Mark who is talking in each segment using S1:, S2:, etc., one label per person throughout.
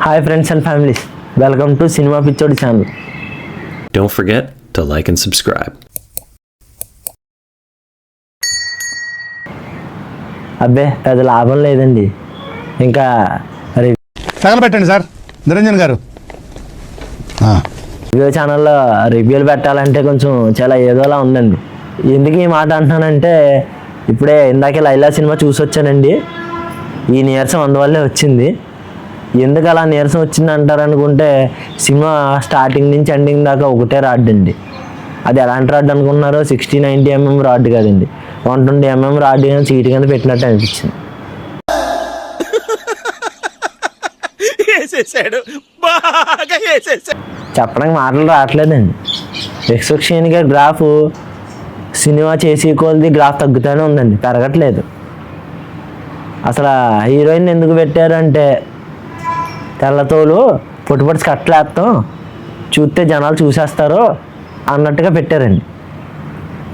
S1: Hi friends and families, welcome to Cinema Pichodi channel.
S2: Don't forget to like and subscribe.
S1: అబ్బే పెద్ద లాభం లేదండి. ఇంకా
S3: తగలబెట్టండి సార్ నిరంజన్ గారు.
S1: రివ్యూ ఛానల్లో రివ్యూలు పెట్టాలంటే కొంచెం చాలా ఏదోలా ఉందండి. ఎందుకు ఈ మాట అంటున్నానంటే ఇప్పుడే ఇందాకే లైలా సినిమా చూసి వచ్చానండి. ఈ నీరసం అందువల్లే వచ్చింది. ఎందుకు అలా నీరసం వచ్చింది అంటారనుకుంటే సినిమా స్టార్టింగ్ నుంచి ఎండింగ్ దాకా ఒకటే రాడ్ అండి. అది ఎలాంటి రాడ్ అనుకున్నారో 60-90 mm రాడ్ కాదండి, 120 mm రాడ్ సీటు కింద పెట్టినట్టు అనిపించింది. చెప్పడానికి మాటలు రావట్లేదండి. ఎక్స్పెక్టేషన్గా గ్రాఫ్ సినిమా చేసి కొద్ది గ్రాఫ్ తగ్గుతూనే ఉందండి, పెరగట్లేదు. అసలు హీరోయిన్ ఎందుకు పెట్టారు అంటే తెల్లతోలు పొట్టుపొట్టి కట్టలేస్తాం చూస్తే జనాలు చూసేస్తారు అన్నట్టుగా పెట్టారండి.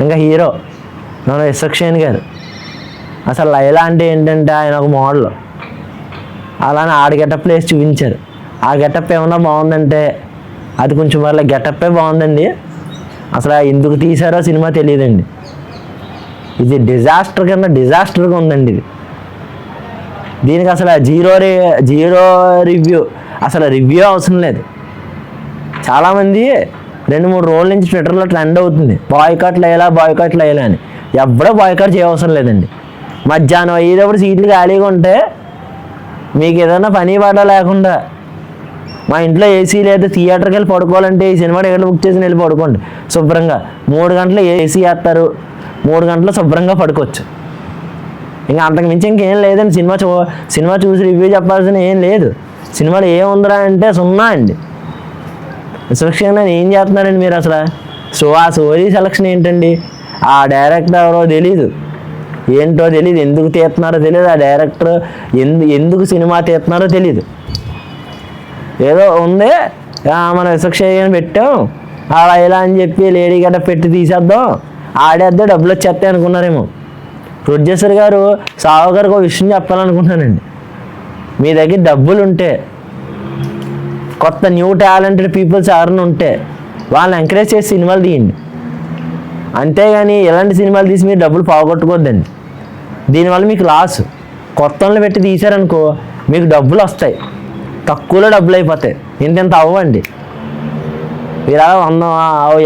S1: ఇంకా హీరో మన విశ్వక్షేణ్ గారు అసలు లైలా అంటే ఏంటంటే ఆయన ఒక మోడల్, అలానే ఆడ గెటప్ ప్లేస్ చూపించారు. ఆ గెటప్ ఏమన్నా బాగుందంటే అది కొంచెం వాళ్ళ గెటప్పే బాగుందండి. అసలు ఎందుకు తీశారో సినిమా తెలియదండి. ఇది డిజాస్టర్ కన్నా డిజాస్టర్గా ఉందండి. ఇది దీనికి అసలు జీరో రివ్యూ, అసలు రివ్యూ అవసరం లేదు. చాలామంది 2-3 రోజుల నుంచి ట్విట్టర్లో ట్రెండ్ అవుతుంది బాయ్కాట్ లైలా అని. ఎవడో బాయ్కాట్ చేయవసరం లేదండి. మధ్యాహ్నం అయ్యేటప్పుడు సీట్లు ఖాళీగా ఉంటే మీకు ఏదైనా పని పాట లేకుండా మా ఇంట్లో ఏసీ లేదు, థియేటర్కి వెళ్ళి పడుకోవాలంటే ఈ సినిమా టికెట్లు బుక్ చేసి వెళ్ళి పడుకోండి శుభ్రంగా. 3 గంటలు ఏసీ వేస్తారు, 3 గంటలు శుభ్రంగా పడుకోవచ్చు. ఇంకా అంతకు మించి ఇంకేం లేదండి. సినిమా చూసి రివ్యూ చెప్పాల్సిన ఏం లేదు. సినిమాలో ఏముందిరా అంటే 0 అండి. విశ్వక్షేణ్ ఏం చేస్తున్నారండి మీరు అసలు? ఆ స్టోరీ సెలక్షన్ ఏంటండి? ఆ డైరెక్టర్ ఎవరో తెలీదు, ఏంటో తెలీదు, ఎందుకు తీస్తున్నారో తెలియదు. ఆ డైరెక్టర్ ఎందుకు సినిమా తీస్తున్నారో తెలీదు. ఏదో ఉంది మన విశ్వక్షేణ్ పెట్టాం అలా ఇలా అని చెప్పి లేడీ గడ్డ పెట్టి తీసేద్దాం, ఆడేద్దాం, డబ్బులు వచ్చేస్తాయి అనుకున్నారేమో. ప్రొడ్యూసర్ గారు సావు గారికి ఒక విషయం చెప్పాలనుకుంటున్నానండి. మీ దగ్గర డబ్బులు ఉంటే, కొత్త న్యూ టాలెంటెడ్ పీపుల్స్ ఎవరైనా ఉంటే వాళ్ళని ఎంకరేజ్ చేసి సినిమాలు తీయండి. అంతేగాని ఇలాంటి సినిమాలు తీసి మీరు డబ్బులు పోగొట్టుకోవద్దండి. దీనివల్ల మీకు లాస్. కొత్త వాళ్ళని పెట్టి తీశారనుకో మీకు డబ్బులు వస్తాయి, తక్కువలో డబ్బులు అయిపోతాయి, ఇంత అవ్వండి. మీరు అలా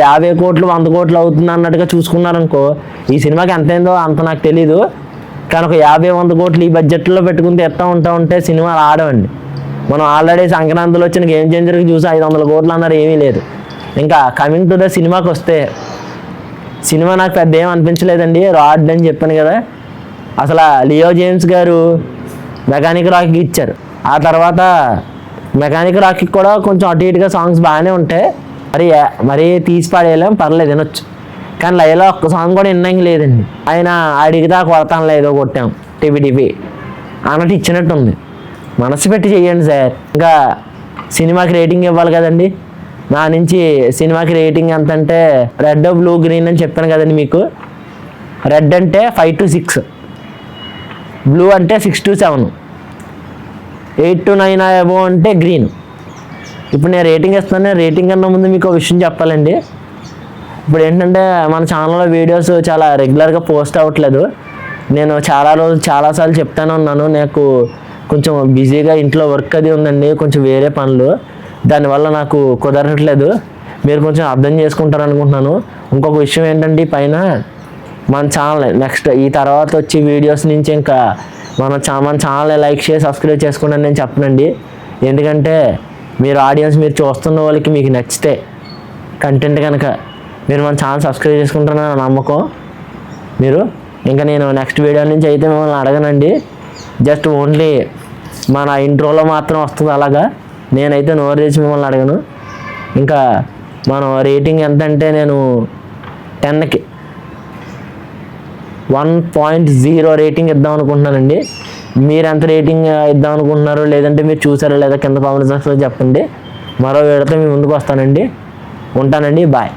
S1: 50 కోట్లు 100 కోట్లు అవుతుంది అన్నట్టుగా చూసుకున్నారనుకో ఈ సినిమాకి ఎంత అయిందో అంత నాకు తెలీదు. కానీ ఒక 50-100 కోట్లు ఈ బడ్జెట్లో పెట్టుకుని ఎత్తా ఉంటే సినిమాలు ఆడవండి. మనం ఆల్రెడీ సంక్రాంతిలో వచ్చిన గేమ్ చేంజర్కి చూసి 500 కోట్లు అన్నారు, ఏమీ లేదు. ఇంకా కమింగ్ టు ద సినిమాకి వస్తే సినిమా నాకు పెద్ద ఏం అనిపించలేదండి. రాడ్ అని చెప్పాను కదా. అసలు లియో జేమ్స్ గారు మెకానిక్ రాకీకి ఇచ్చారు. ఆ తర్వాత మెకానిక్ రాకీకి కూడా కొంచెం అటు ఇటుగా సాంగ్స్ బాగానే ఉంటాయి. మరీ తీసి పాడేయలేం, పర్లేదు వినొచ్చు. కానీ లైలా ఒక్క సాంగ్ కూడా విన్నాక లేదండి. ఆయన అడిగితే కొడతాను లేదో కొట్టాం టిపి అన్నట్టు ఇచ్చినట్టుంది. మనసు పెట్టి చెయ్యండి సార్. ఇంకా సినిమాకి రేటింగ్ ఇవ్వాలి కదండి. నా నుంచి సినిమాకి రేటింగ్ ఎంత అంటే రెడ్, బ్లూ, గ్రీన్ అని చెప్పాను కదండి మీకు. రెడ్ అంటే 5 to 6, బ్లూ అంటే 6 to 7, 8 to 9 అబోవ్ అంటే గ్రీన్. ఇప్పుడు నేను రేటింగ్ ఇస్తాను. రేటింగ్ కన్నా ముందు మీకు ఒక విషయం చెప్పాలండి. ఇప్పుడు ఏంటంటే మన ఛానల్లో వీడియోస్ చాలా రెగ్యులర్గా పోస్ట్ అవ్వట్లేదు. నేను చాలాసార్లు చెప్తానే ఉన్నాను, నాకు కొంచెం బిజీగా ఇంట్లో వర్క్ అది ఉందండి, కొంచెం వేరే పనులు, దానివల్ల నాకు కుదరట్లేదు. మీరు కొంచెం అర్థం చేసుకుంటారు అనుకుంటున్నాను. ఇంకొక విషయం ఏంటంటే పైన మన ఛానల్ నెక్స్ట్ ఈ తర్వాత వచ్చే వీడియోస్ నుంచి ఇంకా మన ఛానల్ లైక్ చేసి సబ్స్క్రైబ్ చేసుకోండి నేను చెప్పనండి. ఎందుకంటే మీరు ఆడియన్స్, మీరు చూస్తున్న వాళ్ళకి మీకు నచ్చితే కంటెంట్ కనుక మీరు మన ఛానల్ సబ్స్క్రైబ్ చేసుకుంటారని నమ్మకం. మీరు ఇంకా నేను నెక్స్ట్ వీడియో నుంచి అయితే మిమ్మల్ని అడగనండి. జస్ట్ ఓన్లీ మన ఇంట్రోలో మాత్రం వస్తుంది. అలాగా నేనైతే నోరు చేసి మిమ్మల్ని అడగను. ఇంకా మనం రేటింగ్ ఎంత అంటే నేను 10కి 1.0 రేటింగ్ ఇద్దాం అనుకుంటున్నానండి. మీరు ఎంత రేటింగ్ ఇద్దాం అనుకుంటున్నారో, లేదంటే మీరు చూసారో లేదా కింద కామెంట్ సెక్షన్లో చెప్పండి. మరో వీడియోతో మీ ముందుకు వస్తానండి. ఉంటానండి, బాయ్.